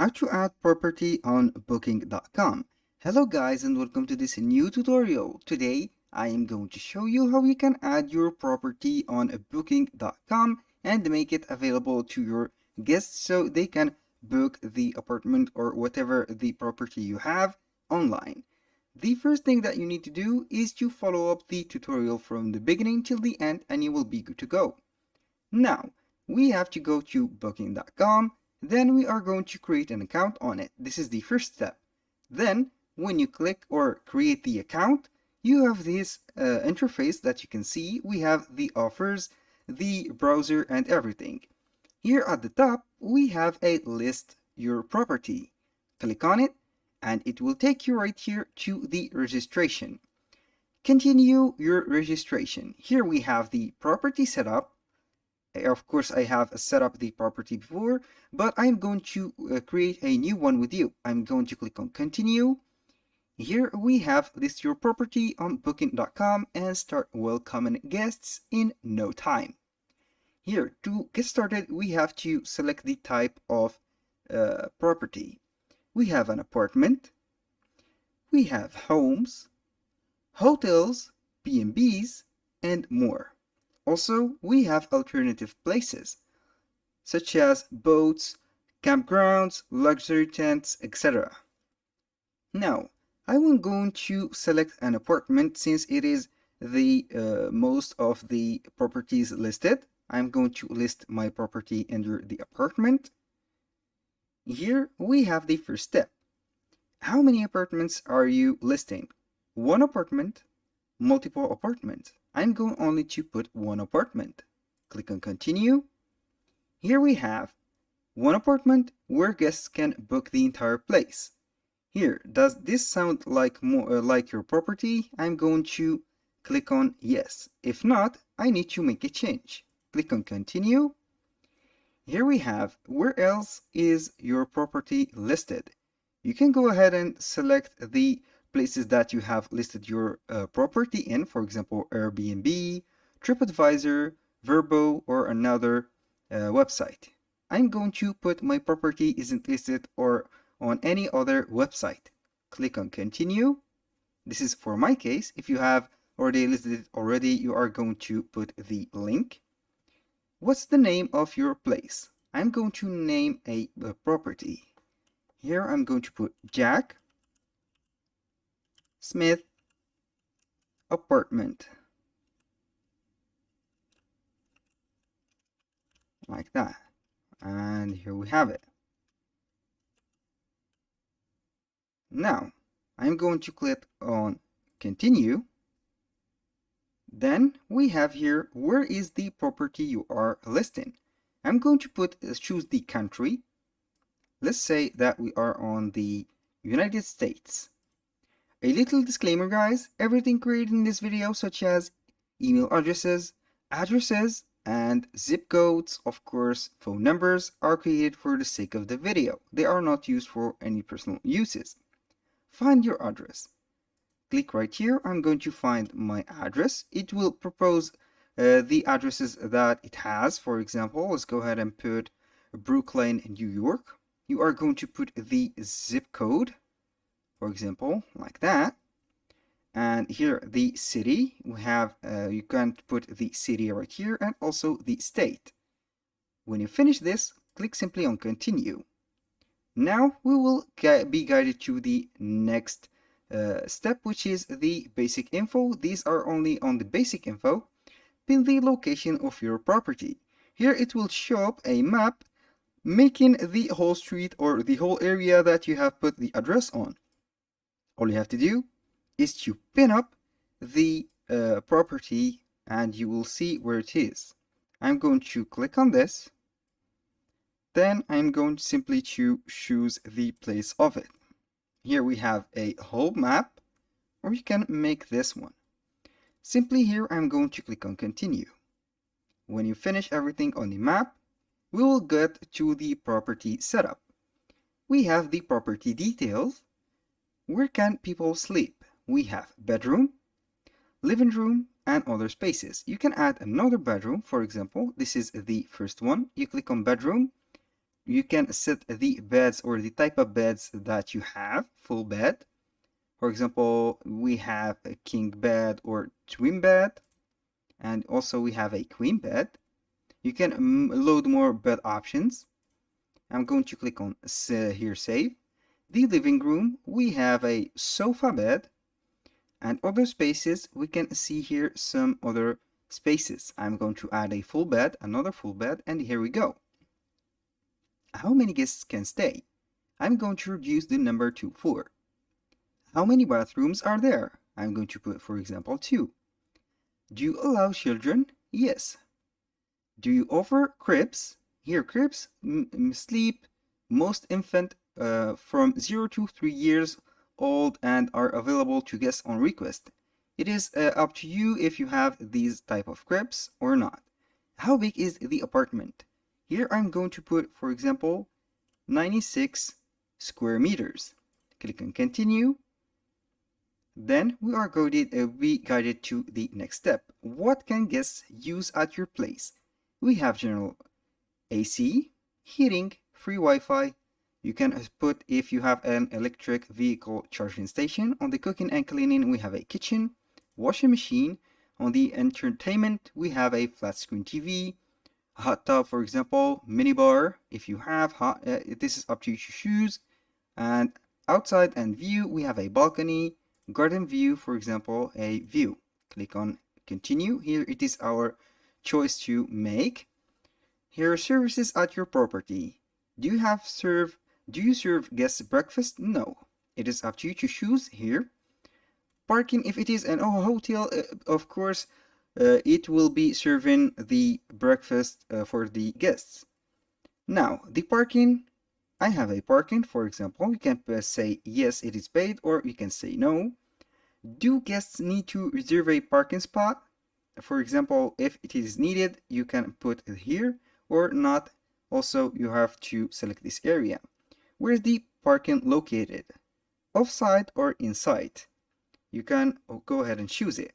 How to add property on booking.com. Hello guys and welcome to this new tutorial. Today I am going to show you how you can add your property on booking.com and make it available to your guests so they can book the apartment or whatever the property you have online. The first thing that you need to do is to follow up the tutorial from the beginning till the end and you will be good to go. Now, we have to go to booking.com, then we are going to create an account on it. This is the first step. Then, when you click or create the account, you have this interface that you can see. We have the offers, the browser, and everything. Here at the top, we have a list your property. Click on it, and it will take you right here to the registration. Continue your registration. Here we have the property setup. Of course, I have set up the property before, but I'm going to create a new one with you. I'm going to click on continue. Here we have list your property on booking.com and start welcoming guests in no time. Here, to get started, we have to select the type of property. We have an apartment, we have homes, hotels, B&Bs, and more. Also, we have alternative places, such as boats, campgrounds, luxury tents, etc. Now, I am going to select an apartment since it is the most of the properties listed. I'm going to list my property under the apartment. Here we have the first step. How many apartments are you listing? One apartment, multiple apartments. I'm going only to put one apartment. Click on continue. Here we have one apartment where guests can book the entire place. Here, does this sound like more like your property? I'm going to click on yes. If not, I need to make a change. Click on continue. Here we have where else is your property listed. You can go ahead and select the places that you have listed your property in, for example, Airbnb, TripAdvisor, Verbo, or another website. I'm going to put my property isn't listed or on any other website. Click on continue. This is for my case. If you have already listed it already, you are going to put the link. What's the name of your place? I'm going to name a property. Here I'm going to put Jack Smith apartment, like that, and here we have it. Now I'm going to click on continue. Then we have here where is the property you are listing. I'm going to choose the country. Let's say that we are on the United States. A little disclaimer guys, everything created in this video such as email addresses, and zip codes, of course phone numbers, are created for the sake of the video. They are not used for any personal uses. Find your address. Click right here. I'm going to find my address. It will propose the addresses that it has. For example, let's go ahead and put Brooklyn, New York. You are going to put the zip code, for example, like that. And here the city, we have, you can put the city right here and also the state. When you finish this, click simply on continue. Now we will be guided to the next step, which is the basic info. These are only on the basic info. Pin the location of your property. Here it will show up a map making the whole street or the whole area that you have put the address on. All you have to do is to pin up the property and you will see where it is. I'm going to click on this. Then I'm going simply to choose the place of it. Here we have a whole map, or you can make this one. Simply here I'm going to click on continue. When you finish everything on the map, we will get to the property setup. We have the property details. Where can people sleep? We have bedroom, living room, and other spaces. You can add another bedroom. For example, this is the first one. You click on bedroom. you can set the beds or the type of beds that you have, full bed. For example, we have a king bed or twin bed, and also we have a queen bed. You can load more bed options. I'm going to click on here save. The living room, we have a sofa bed, and other spaces, we can see here some other spaces. I'm going to add a full bed, another full bed, and here we go. How many guests can stay? I'm going to reduce the number to 4. How many bathrooms are there? I'm going to put, for example, 2. Do you allow children? Yes. Do you offer cribs? Here, cribs sleep most infant from 0 to 3 years old and are available to guests on request. It is up to you if you have these type of cribs or not. How big is the apartment? Here I'm going to put, for example, 96 square meters. Click on continue. Then we are going to be guided to the next step. What can guests use at your place? We have general AC, heating, free Wi-Fi. You can put if you have an electric vehicle charging station. On the cooking and cleaning, we have a kitchen, washing machine. On the entertainment, we have a flat screen TV, hot tub, for example, minibar. If you have this is up to you to choose. And outside and view, we have a balcony, garden view, for example, a view. Click on continue. Here it is our choice to make. Here are services at your property. Do you serve guests breakfast? No. It is up to you to choose here. Parking, if it is an hotel, of course, it will be serving the breakfast for the guests. Now, the parking, I have a parking, for example. You can say yes, it is paid, or you can say no. Do guests need to reserve a parking spot? For example, if it is needed, you can put it here or not. Also, you have to select this area. Where is the parking located? Offsite or inside? You can go ahead and choose it.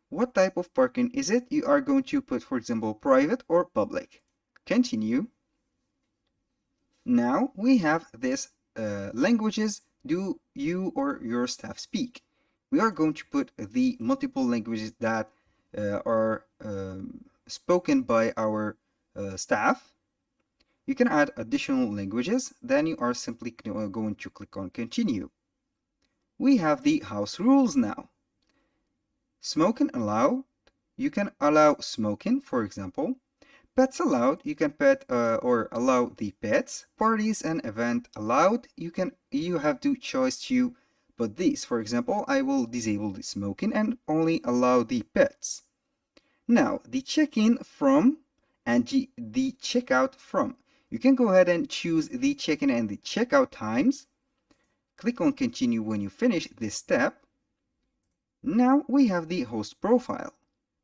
What type of parking is it? You are going to put, for example, private or public. Continue. Now we have this languages do you or your staff speak. We are going to put the multiple languages that are spoken by our staff. You can add additional languages, then you are simply going to click on continue. We have the house rules now. Smoking allowed, you can allow smoking, for example. Pets allowed, you can pet or allow the pets. Parties and event allowed, you have the choice to put these. For example, I will disable the smoking and only allow the pets. Now, the check-in from and the checkout from. You can go ahead and choose the check-in and the checkout times. Click on continue when you finish this step. Now we have the host profile.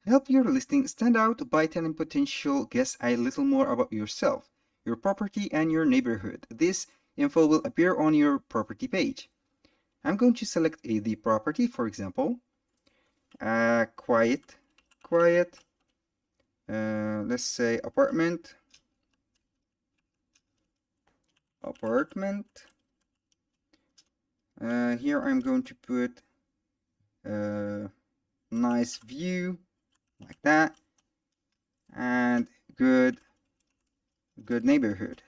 Help your listing stand out by telling potential guests a little more about yourself, your property, and your neighborhood. This info will appear on your property page. I'm going to select the property, for example, quiet, let's say apartment. Here I'm going to put nice view like that, and good neighborhood.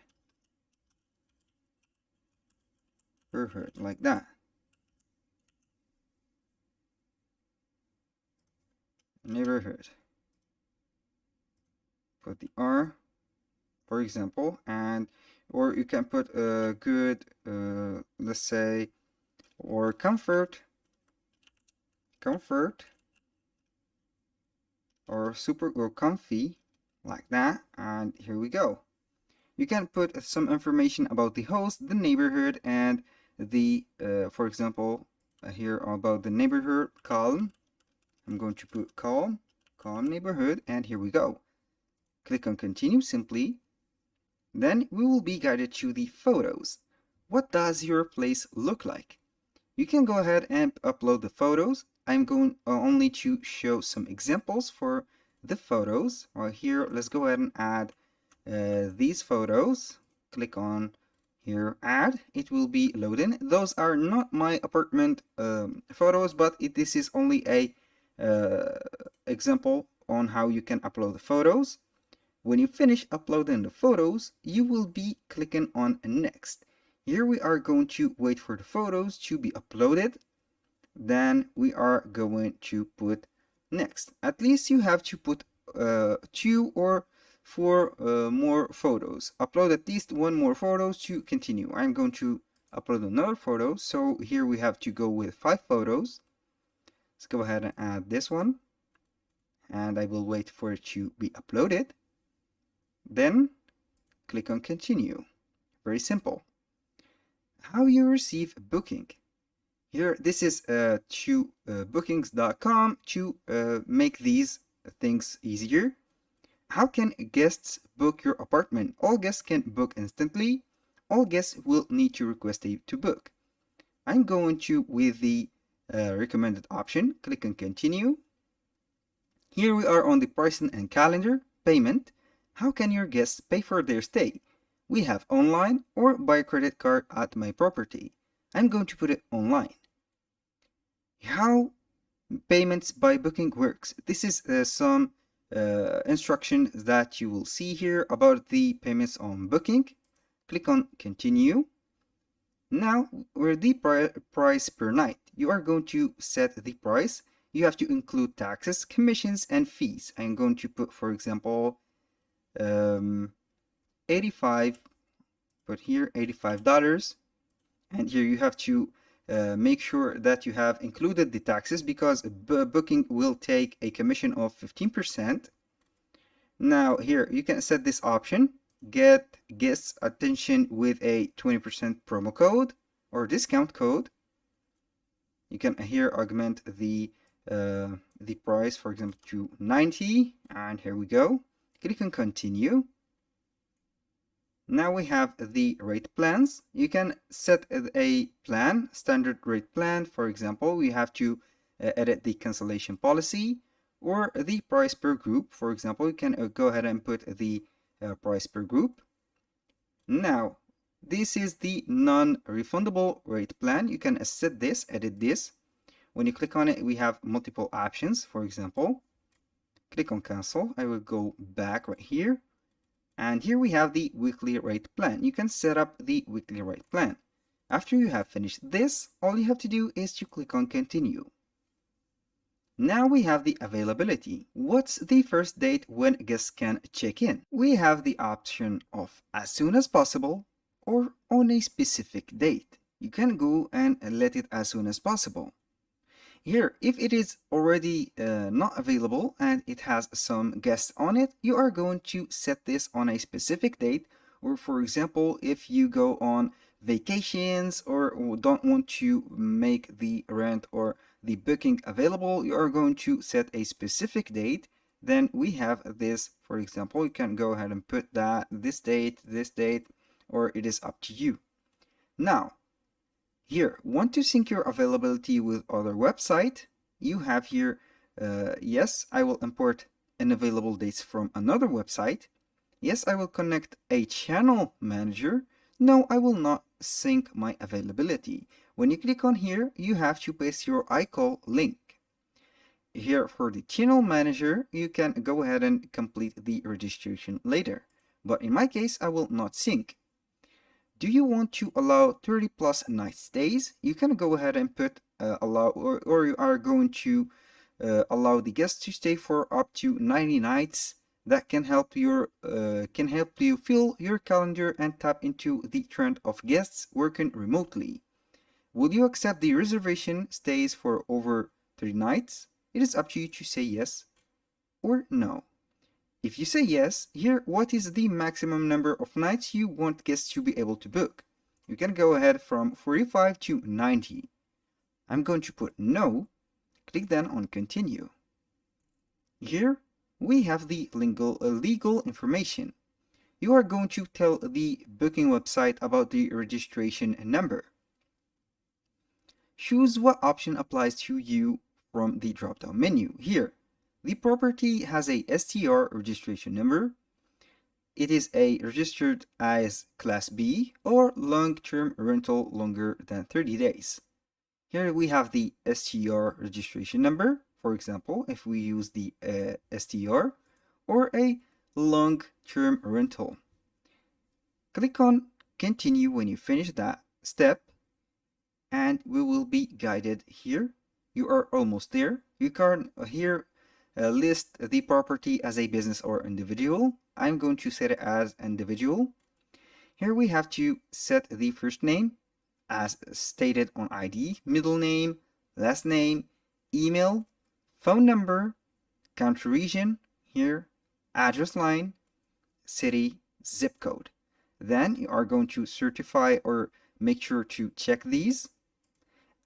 Perfect, like that. Neighborhood. Put the R, for example, and or you can put a good, let's say, or comfort, or super or comfy, like that. And here we go. You can put some information about the host, the neighborhood, and the, for example, here about the neighborhood, calm. I'm going to put calm neighborhood, and here we go. Click on continue simply. Then we will be guided to the photos. What does your place look like? You can go ahead and upload the photos. I'm going only to show some examples for the photos. Right here, let's go ahead and add these photos. click on here add. It will be loading. Those are not my apartment photos, but this is only a example on how you can upload the photos. When you finish uploading the photos, you will be clicking on next. Here we are going to wait for the photos to be uploaded. Then we are going to put next. At least you have to put 2 or 4 more photos. Upload at least 1 more photos to continue. I'm going to upload another photo. So here we have to go with 5 photos. Let's go ahead and add this one. And I will wait for it to be uploaded. Then click on continue. Very simple. How you receive booking. Here, this is to bookings.com to make these things easier. How can guests book your apartment? All guests can book instantly. All guests will need to request to book. I'm going to with the recommended option. Click on continue. Here we are on the pricing and calendar payment. How can your guests pay for their stay? We have online or by credit card at my property. I'm going to put it online. How payments by booking works. This is some instructions that you will see here about the payments on booking. Click on continue. Now we're the price per night. You are going to set the price. You have to include taxes, commissions, and fees. I'm going to put, for example, 85. Put here $85. And here you have to make sure that you have included the taxes because booking will take a commission of 15%. Now here you can set this option, get guests attention with a 20% promo code or discount code. You can here augment the price, for example, to 90, and here we go. Click on continue. Now we have the rate plans. You can set a plan, standard rate plan. For example, we have to edit the cancellation policy or the price per group. For example, you can go ahead and put the price per group. Now, this is the non-refundable rate plan. You can set this, edit this. When you click on it, we have multiple options. For example, click on cancel. I will go back right here. And here we have the weekly rate plan. You can set up the weekly rate plan. After you have finished this, all you have to do is to click on continue. Now we have the availability. What's the first date when guests can check in? We have the option of as soon as possible or on a specific date. You can go and let it as soon as possible. Here, if it is already not available and it has some guests on it, you are going to set this on a specific date. Or for example, if you go on vacations or don't want to make the rent or the booking available, you are going to set a specific date. Then we have this, for example, you can go ahead and put that this date, or it is up to you. Now, here, want to sync your availability with other website? You have here, yes, I will import unavailable dates from another website. Yes, I will connect a channel manager. No, I will not sync my availability. When you click on here, you have to paste your iCall link. Here for the channel manager, you can go ahead and complete the registration later. But in my case, I will not sync. Do you want to allow 30 plus night stays? You can go ahead and put allow, or you are going to allow the guests to stay for up to 90 nights. That can help you fill your calendar and tap into the trend of guests working remotely. Will you accept the reservation stays for over 30 nights? It is up to you to say yes or no. If you say yes, here what is the maximum number of nights you want guests to be able to book? You can go ahead from 45 to 90. I'm going to put no. Click then on continue. Here we have the legal information. You are going to tell the booking website about the registration number. Choose what option applies to you from the drop-down menu. Here, the property has a STR registration number. it is a registered as Class B or long-term rental longer than 30 days. Here we have the STR registration number, for example, if we use the STR, or a long-term rental. Click on continue when you finish that step, and we will be guided here. You are almost there. You can here list the property as a business or individual. I'm going to set it as individual. Here we have to set the first name as stated on ID, middle name, last name, email, phone number, country region, here, address line, city, zip code. Then you are going to certify or make sure to check these.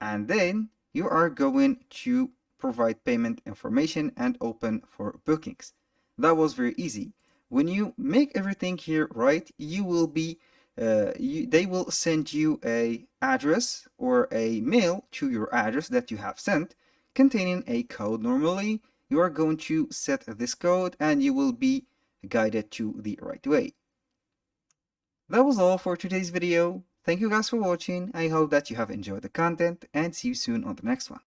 And then you are going to provide payment information and open for bookings. That was very easy. When you make everything here right, you will be they will send you a address or a mail to your address that you have sent containing a code. Normally you are going to set this code and you will be guided to the right way. That was all for today's video. Thank you guys for watching. I hope that you have enjoyed the content and see you soon on the next one.